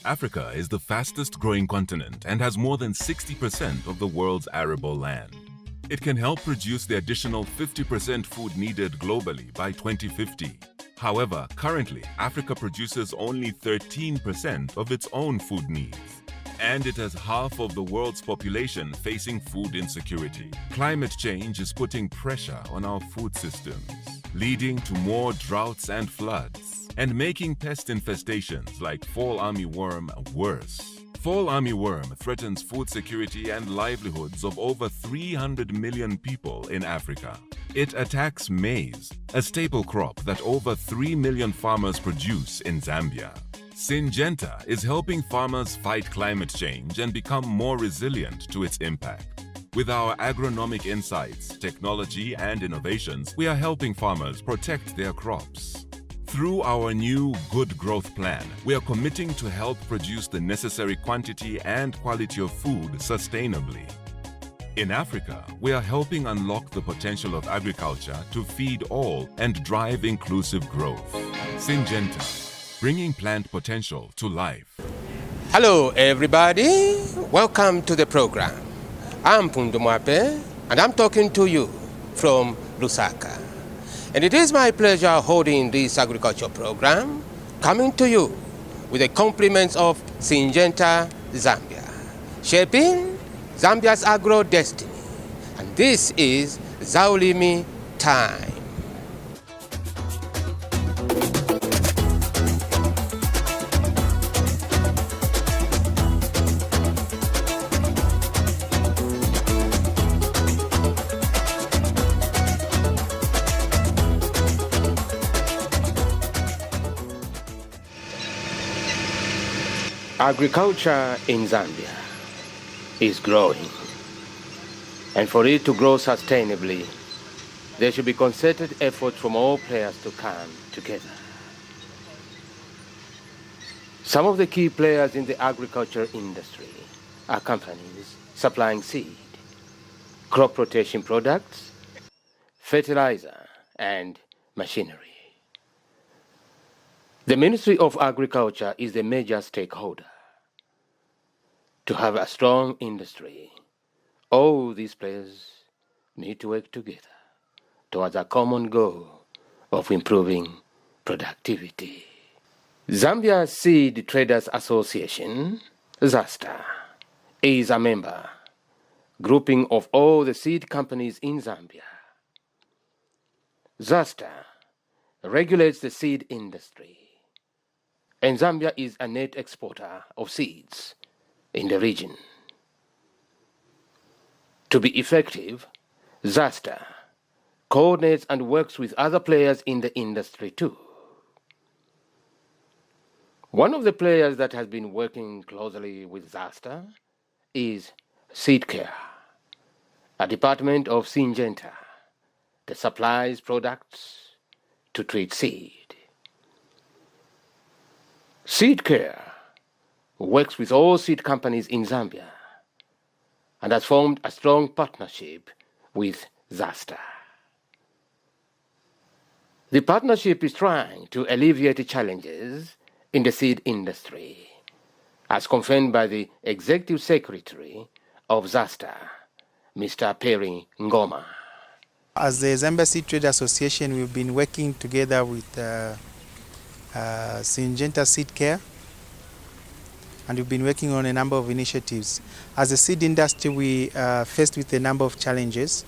Africa is the fastest growing continent and has more than 60% of the world's arable land. It can help produce the additional 50% food needed globally by 2050. However, currently, Africa produces only 13% of its own food needs. And it has half of the world's population facing food insecurity. Climate change is putting pressure on our food systems, leading to more droughts and floods, and making pest infestations like fall armyworm worse. Fall armyworm threatens food security and livelihoods of over 300 million people in Africa. It attacks maize, a staple crop that over 3 million farmers produce in Zambia. Syngenta is helping farmers fight climate change and become more resilient to its impact. With our agronomic insights, technology, and innovations, we are helping farmers protect their crops. Through our new Good Growth Plan, we are committing to help produce the necessary quantity and quality of food sustainably. In Africa, we are helping unlock the potential of agriculture to feed all and drive inclusive growth. Syngenta, bringing plant potential to life. Hello everybody, welcome to the program. I'm Pundu Mwape and I'm talking to you from Lusaka. And it is my pleasure holding this agriculture program, coming to you with the compliments of Syngenta Zambia, shaping Zambia's agro destiny. And this is ZaULIMI time. Agriculture in Zambia is growing, and for it to grow sustainably, there should be concerted effort from all players to come together. Some of the key players in the agriculture industry are companies supplying seed, crop rotation products, fertilizer, and machinery. The Ministry of Agriculture is the major stakeholder. To have a strong industry, all these players need to work together towards a common goal of improving productivity. Zambia Seed Traders Association, ZASTA, is a member grouping of all the seed companies in Zambia. ZASTA regulates the seed industry, and Zambia is a net exporter of seeds in the region. To be effective, ZASTA coordinates and works with other players in the industry too. One of the players that has been working closely with ZASTA is Seedcare, a department of Syngenta that supplies products to treat seed. Seedcare works with all seed companies in Zambia and has formed a strong partnership with ZASTA. The partnership is trying to alleviate challenges in the seed industry, as confirmed by the Executive Secretary of ZASTA, Mr. Perry Ngoma. As the Zambia Seed Trade Association, we've been working together with Syngenta Seedcare, and we've been working on a number of initiatives. As a seed industry, we are faced with a number of challenges,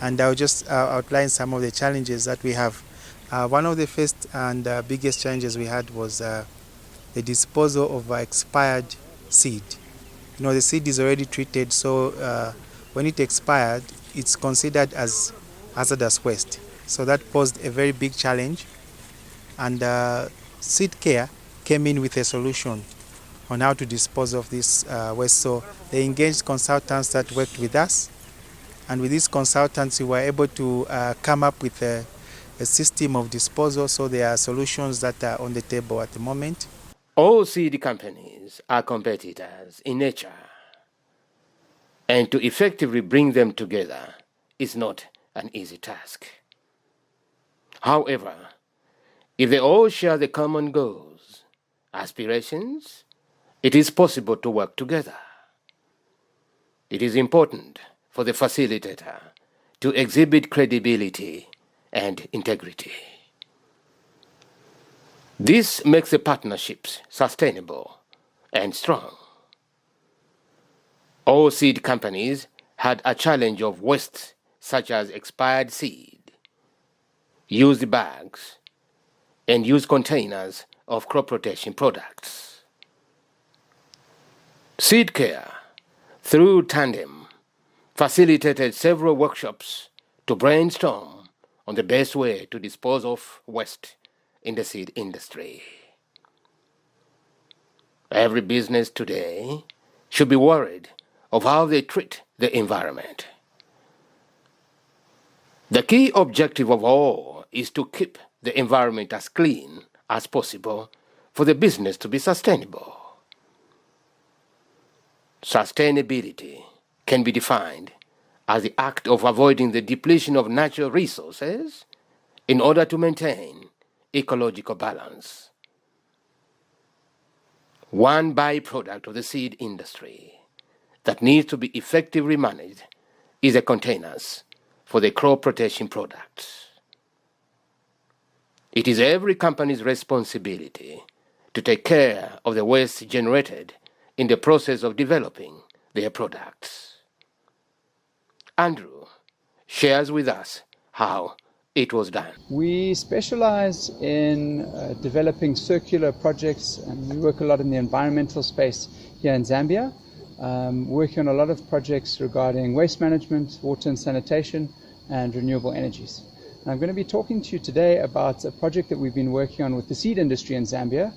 and I'll just outline some of the challenges that we have. One of the first and biggest challenges we had was the disposal of expired seed. You know, the seed is already treated, so when it expired, it's considered as hazardous waste. So that posed a very big challenge, and Seedcare came in with a solution on how to dispose of this waste. So they engaged consultants that worked with us, and with these consultants we were able to come up with a system of disposal. So there are solutions that are on the table at the moment. All seed companies are competitors in nature, and to effectively bring them together is not an easy task. However, if they all share the common goals, aspirations, it is possible to work together. It is important for the facilitator to exhibit credibility and integrity. This makes the partnerships sustainable and strong. All seed companies had a challenge of waste such as expired seed, used bags, and used containers of crop protection products. Seedcare, through Tandem, facilitated several workshops to brainstorm on the best way to dispose of waste in the seed industry. Every business today should be worried of how they treat the environment. The key objective of all is to keep the environment as clean as possible for the business to be sustainable. Sustainability can be defined as the act of avoiding the depletion of natural resources in order to maintain ecological balance. One byproduct of the seed industry that needs to be effectively managed is the containers for the crop protection products. It is every company's responsibility to take care of the waste generated in the process of developing their products. Andrew shares with us how it was done. We specialize in developing circular projects, and we work a lot in the environmental space here in Zambia, working on a lot of projects regarding waste management, water and sanitation, and renewable energies. And I'm going to be talking to you today about a project that we've been working on with the seed industry in Zambia,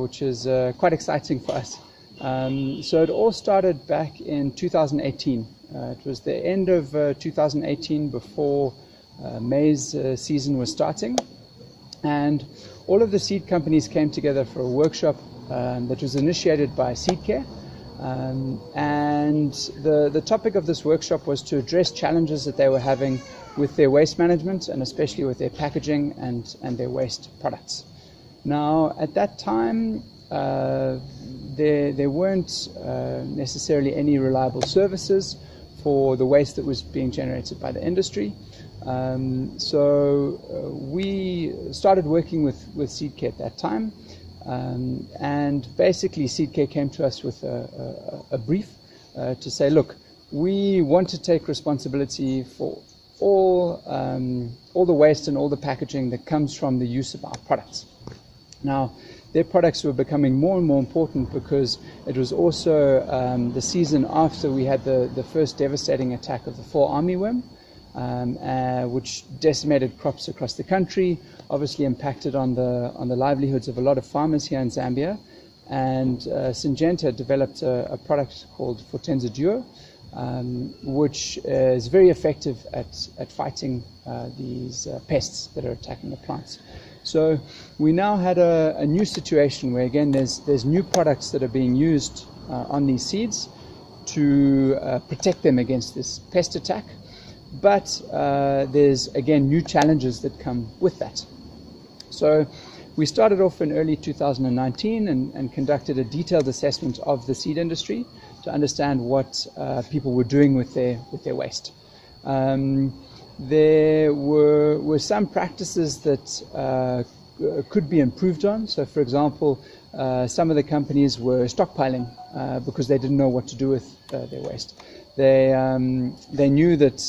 which is quite exciting for us. So it all started back in 2018. It was the end of 2018 before maize season was starting, and all of the seed companies came together for a workshop that was initiated by Seedcare, and the topic of this workshop was to address challenges that they were having with their waste management, and especially with their packaging and their waste products. Now, at that time, there weren't necessarily any reliable services for the waste that was being generated by the industry. So we started working with Seedcare at that time, and basically Seedcare came to us with a brief to say, look, we want to take responsibility for all the waste and all the packaging that comes from the use of our products. Now, their products were becoming more and more important because it was also the season after we had the first devastating attack of the fall armyworm, which decimated crops across the country, obviously impacted on the livelihoods of a lot of farmers here in Zambia. And Syngenta developed a product called Fortenza Duo, which is very effective at fighting these pests that are attacking the plants. So we now had a new situation where, again, there's new products that are being used on these seeds to protect them against this pest attack. But there's, again, new challenges that come with that. So we started off in early 2019 and conducted a detailed assessment of the seed industry to understand what people were doing with their waste. There were some practices that could be improved on. So, for example, some of the companies were stockpiling because they didn't know what to do with their waste. They knew that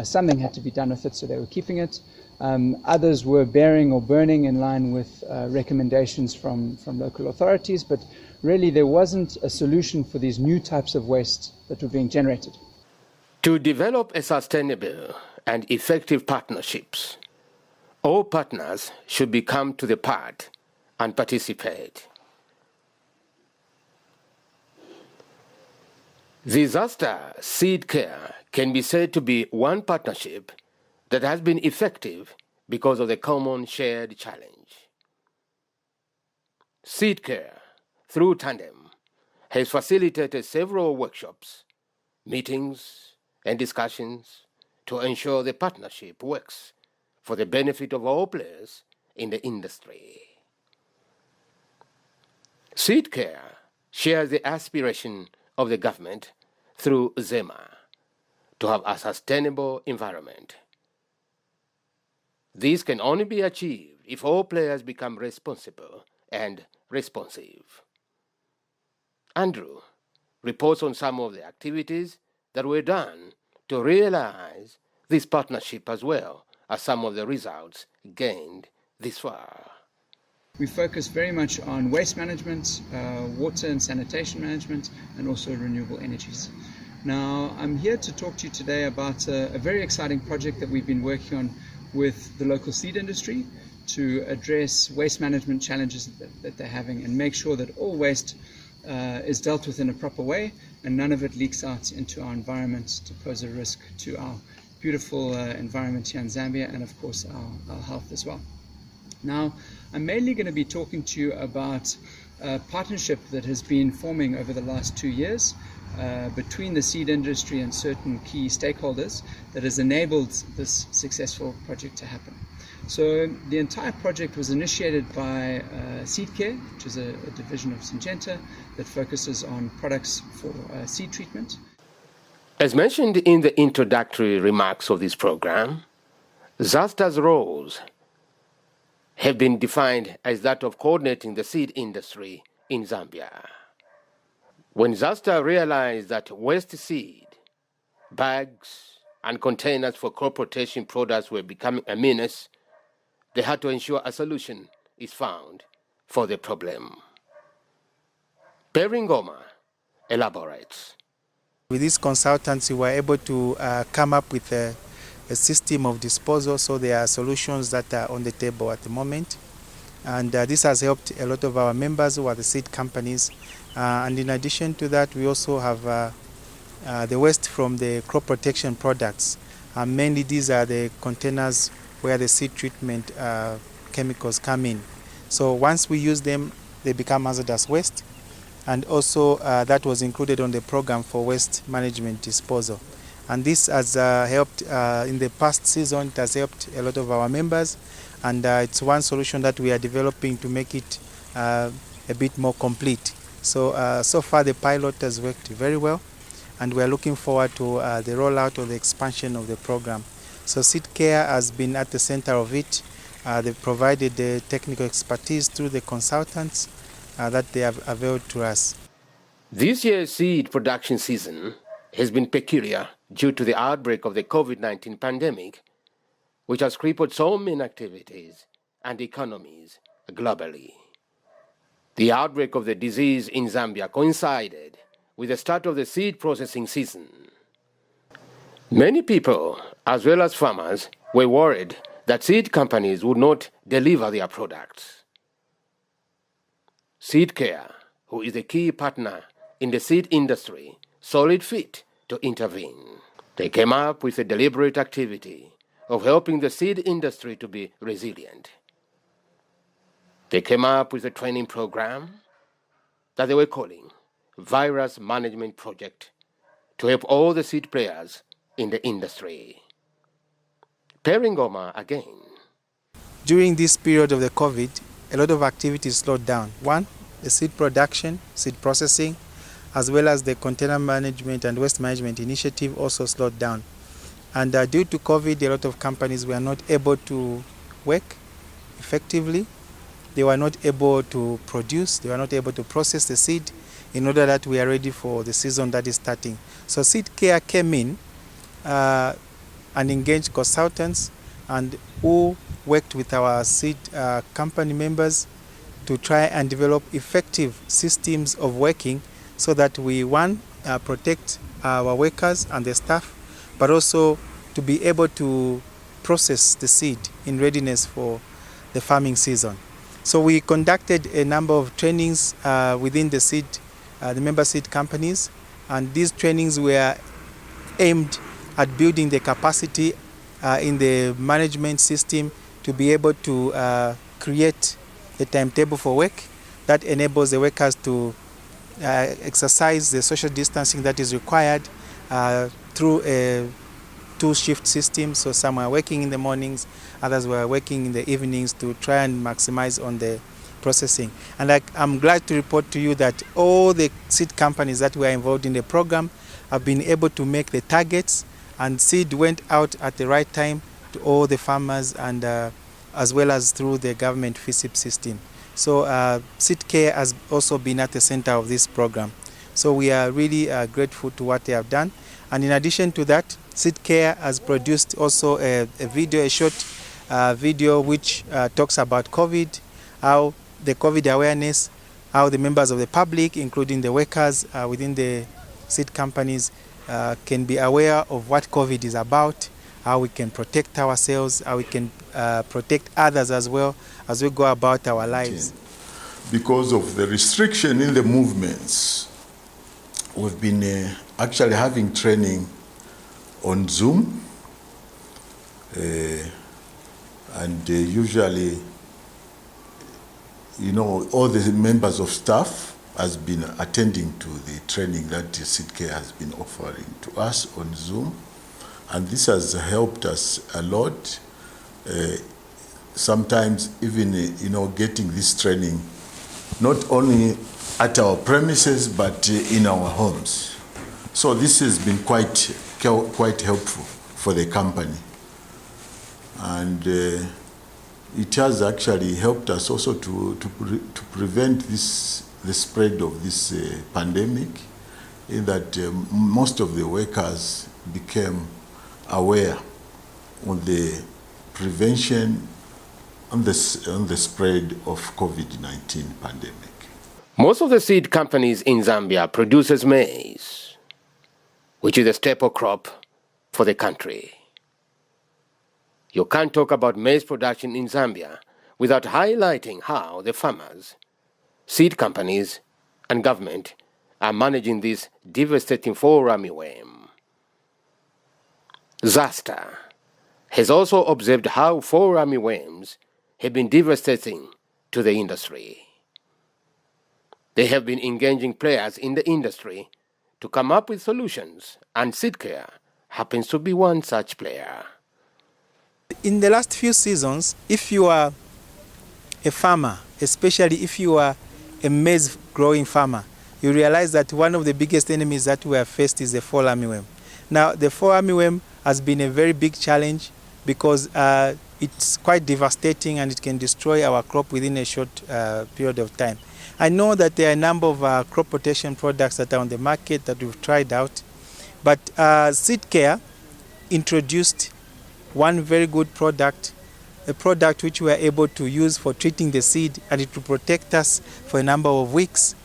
something had to be done with it, so they were keeping it. Others were burying or burning in line with recommendations from local authorities, but really there wasn't a solution for these new types of waste that were being generated. To develop a sustainable and effective partnerships, all partners should become to the part and participate. Disaster Seedcare can be said to be one partnership that has been effective because of the common shared challenge. Seedcare, through Tandem, has facilitated several workshops, meetings, and discussions to ensure the partnership works for the benefit of all players in the industry. Seedcare shares the aspiration of the government through ZEMA to have a sustainable environment. This can only be achieved if all players become responsible and responsive. Andrew reports on some of the activities that were done to realize this partnership as well as some of the results gained this far. We focus very much on waste management, water and sanitation management, and also renewable energies. Now, I'm here to talk to you today about a very exciting project that we've been working on with the local seed industry to address waste management challenges that they're having and make sure that all waste is dealt with in a proper way and none of it leaks out into our environment to pose a risk to our beautiful environment here in Zambia and of course our health as well. Now, I'm mainly going to be talking to you about a partnership that has been forming over the last 2 years between the seed industry and certain key stakeholders that has enabled this successful project to happen. So the entire project was initiated by Seedcare, which is a division of Syngenta that focuses on products for seed treatment. As mentioned in the introductory remarks of this program, ZASTA's roles have been defined as that of coordinating the seed industry in Zambia. When ZASTA realized that waste seed, bags, and containers for crop rotation products were becoming a menace, they had to ensure a solution is found for the problem. Perry Ngoma elaborates. With these consultants, we were able to come up with a system of disposal, so there are solutions that are on the table at the moment. And this has helped a lot of our members who are the seed companies. And in addition to that, we also have the waste from the crop protection products. Mainly these are the containers where the seed treatment chemicals come in. So once we use them, they become hazardous waste. And also that was included on the program for waste management disposal. And this has helped in the past season. It has helped a lot of our members, and it's one solution that we are developing to make it a bit more complete. So so far the pilot has worked very well, and we are looking forward to the rollout or the expansion of the program. So Seedcare has been at the center of it. They've provided the technical expertise through the consultants that they have availed to us. This year's seed production season has been peculiar due to the outbreak of the COVID-19 pandemic, which has crippled so many activities and economies globally. The outbreak of the disease in Zambia coincided with the start of the seed processing season. Many people, as well as farmers, were worried that seed companies would not deliver their products. Seedcare, who is a key partner in the seed industry, saw it fit to intervene. They came up with a deliberate activity of helping the seed industry to be resilient. They came up with a training program that they were calling Virus Management Project to help all the seed players in the industry. Perry Ngoma again. During this period of the COVID, a lot of activities slowed down. One, the seed production, seed processing, as well as the container management and waste management initiative also slowed down. And due to COVID, a lot of companies were not able to work effectively. They were not able to produce, they were not able to process the seed in order that we are ready for the season that is starting. So Seedcare came in and engaged consultants and who worked with our seed company members to try and develop effective systems of working so that we, one, protect our workers and the staff, but also to be able to process the seed in readiness for the farming season. So we conducted a number of trainings within the member seed companies, and these trainings were aimed at building the capacity in the management system to be able to create a timetable for work that enables the workers to exercise the social distancing that is required through a two-shift system. So some are working in the mornings, others were working in the evenings to try and maximize on the processing. And I'm glad to report to you that all the seed companies that were involved in the program have been able to make the targets, and seed went out at the right time to all the farmers, and as well as through the government FISIP system. So Seedcare has also been at the center of this program. So we are really grateful to what they have done. And in addition to that, Seedcare has produced also a short video which talks about COVID, how the COVID awareness, how the members of the public, including the workers within the seed companies, can be aware of what COVID is about, how we can protect ourselves, how we can protect others as well as we go about our lives. Because of the restriction in the movements, we've been actually having training on Zoom, and usually, you know, all the members of staff has been attending to the training that Seedcare has been offering to us on Zoom, and this has helped us a lot. Sometimes even, you know, getting this training not only at our premises but in our homes. So this has been quite helpful for the company, and it has actually helped us also to prevent the spread of this pandemic, in that most of the workers became aware on the prevention on the spread of COVID-19 pandemic. Most of the seed companies in Zambia produces maize, which is a staple crop for the country. You can't talk about maize production in Zambia without highlighting how the farmers, seed companies, and government are managing this devastating fall armyworm. Zasta has also observed how fall armyworms have been devastating to the industry. They have been engaging players in the industry to come up with solutions, and Seedcare happens to be one such player. In the last few seasons, if you are a farmer, especially if you are a maize growing farmer, you realize that one of the biggest enemies that we have faced is the fall armyworm. Now, the fall armyworm has been a very big challenge because it's quite devastating and it can destroy our crop within a short period of time. I know that there are a number of crop protection products that are on the market that we've tried out, but Seedcare introduced one very good product, a product which we are able to use for treating the seed, and it will protect us for a number of weeks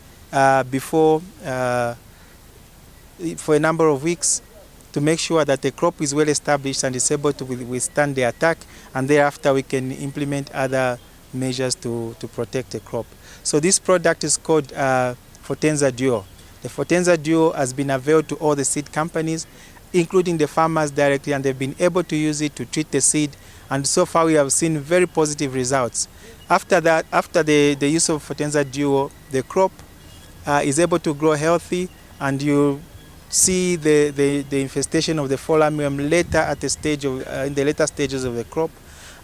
to make sure that the crop is well established and is able to withstand the attack, and thereafter we can implement other measures to protect the crop. So this product is called Potenza Duo. The Potenza Duo has been availed to all the seed companies, including the farmers directly, and they've been able to use it to treat the seed, and so far we have seen very positive results. After that, after the use of Potenza Duo, the crop is able to grow healthy, and you see the infestation of the fall armyworm later at the stage of in the later stages of the crop,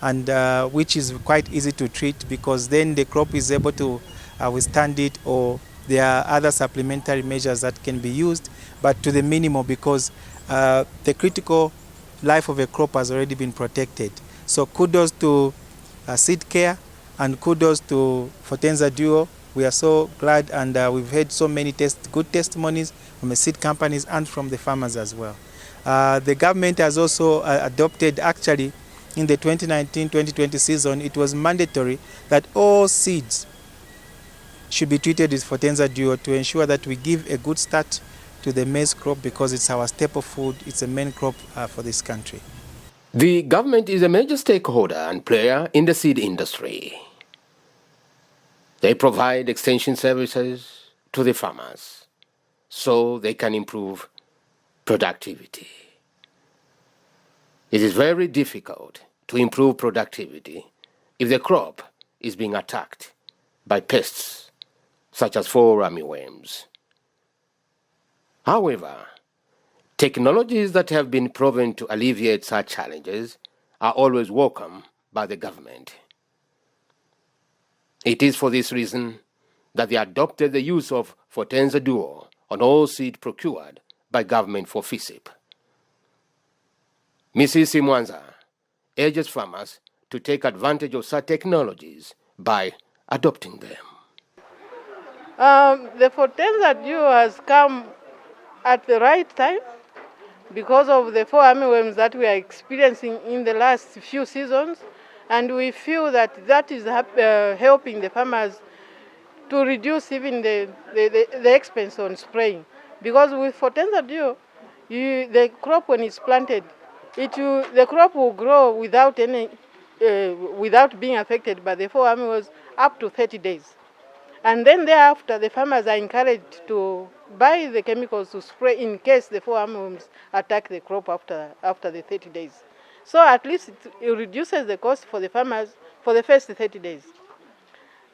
and which is quite easy to treat, because then the crop is able to withstand it, or there are other supplementary measures that can be used, but to the minimum, because the critical life of a crop has already been protected. So kudos to Seedcare and kudos to Potenza Duo. We are so glad, and we've had so many good testimonies from the seed companies and from the farmers as well. The government has also adopted, actually, in the 2019-2020 season, it was mandatory that all seeds should be treated with Potenza Duo to ensure that we give a good start to the maize crop, because it's our staple food, it's a main crop for this country. The government is a major stakeholder and player in the seed industry. They provide extension services to the farmers so they can improve productivity. It is very difficult to improve productivity if the crop is being attacked by pests such as fall armyworms. However, technologies that have been proven to alleviate such challenges are always welcome by the government. It is for this reason that they adopted the use of Fortenza Duo on all seed procured by government for FISIP. Mrs. Simwanza urges farmers to take advantage of such technologies by adopting them. The Fortenza Duo has come at the right time because of the 4 armyworms that we are experiencing in the last few seasons, and we feel that that is helping the farmers to reduce even the expense on spraying. Because with Fortenza Duo, the crop when it's planted, the crop will grow without being affected by the 4 armyworms up to 30 days. And then thereafter, the farmers are encouraged to buy the chemicals to spray in case the 4 armyworms attack the crop after the 30 days. So at least it reduces the cost for the farmers for the first 30 days.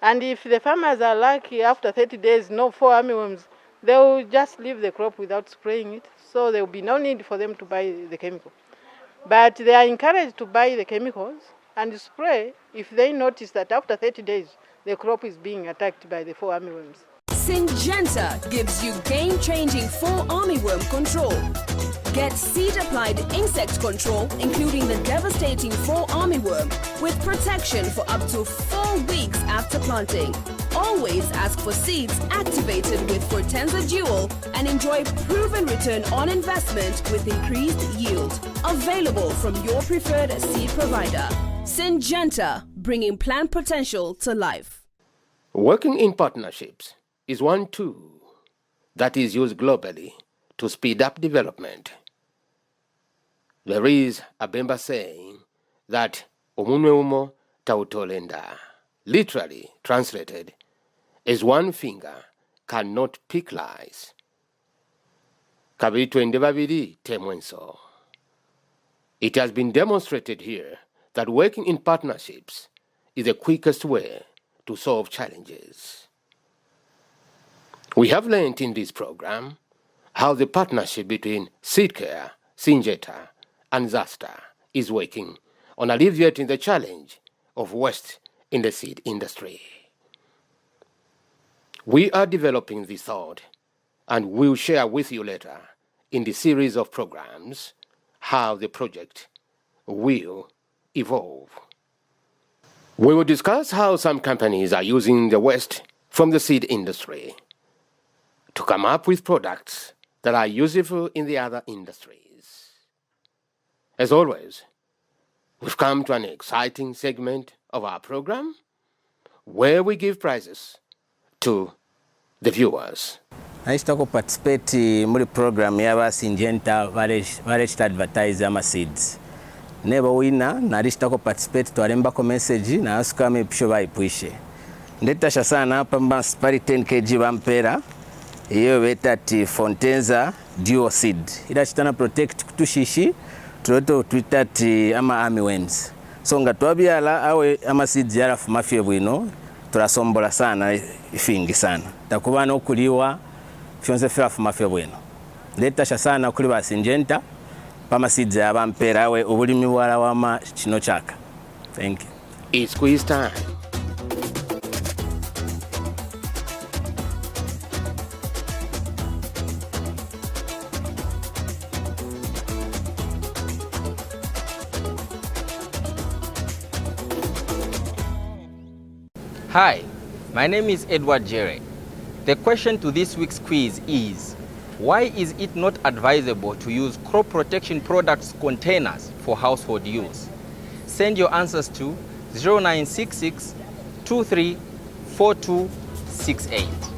And if the farmers are lucky after 30 days, no 4 armyworms, they will just leave the crop without spraying it. So there will be no need for them to buy the chemical. But they are encouraged to buy the chemicals and spray if they notice that after 30 days, the crop is being attacked by the 4 armyworms. Syngenta gives you game-changing 4 armyworm control. Get seed-applied insect control, including the devastating 4 armyworm, with protection for up to 4 weeks after planting. Always ask for seeds activated with Fortenza Duo and enjoy proven return on investment with increased yield. Available from your preferred seed provider. Syngenta, bringing plant potential to life. Working in partnerships is one tool that is used globally to speed up development. There is a Bemba saying that omunwe umo tautolenda, literally translated as one finger cannot pick lies. Kabiri twende babiri temwenso. It has been demonstrated here that working in partnerships is the quickest way to solve challenges. We have learned in this program how the partnership between Seedcare, Syngenta, and ZaStar is working on alleviating the challenge of waste in the seed industry. We are developing this thought and will share with you later in the series of programs how the project will evolve. We will discuss how some companies are using the waste from the seed industry to come up with products that are useful in the other industries. As always, we've come to an exciting segment of our program where we give prizes to the viewers. Naishitako participate muri program yaba Syngenta vareshita advertise ama seeds. Neba wina narishitako participate twarembako message na asukame episho bayipwishe. Ndetasha sana pamba spari 10 kg bampera. Iyo beta ti Fortenza Duo seed. Ida chitana protect kutushishi turoto twita ti ama armyworms. So nga twabyala awe ama seeds yara fumafye bwino turasombola sana ifingi sana. Takubana okuliwa fyonse fira fumafye bwino. Ndetasha sana kuli ba Syngenta pama seeds yabampera awe obulimi bwala wama kino chaka. Thank you. It's quiz time. Hi, my name is Edward Jere. The question to this week's quiz is, why is it not advisable to use crop protection products containers for household use? Send your answers to 0966 234268.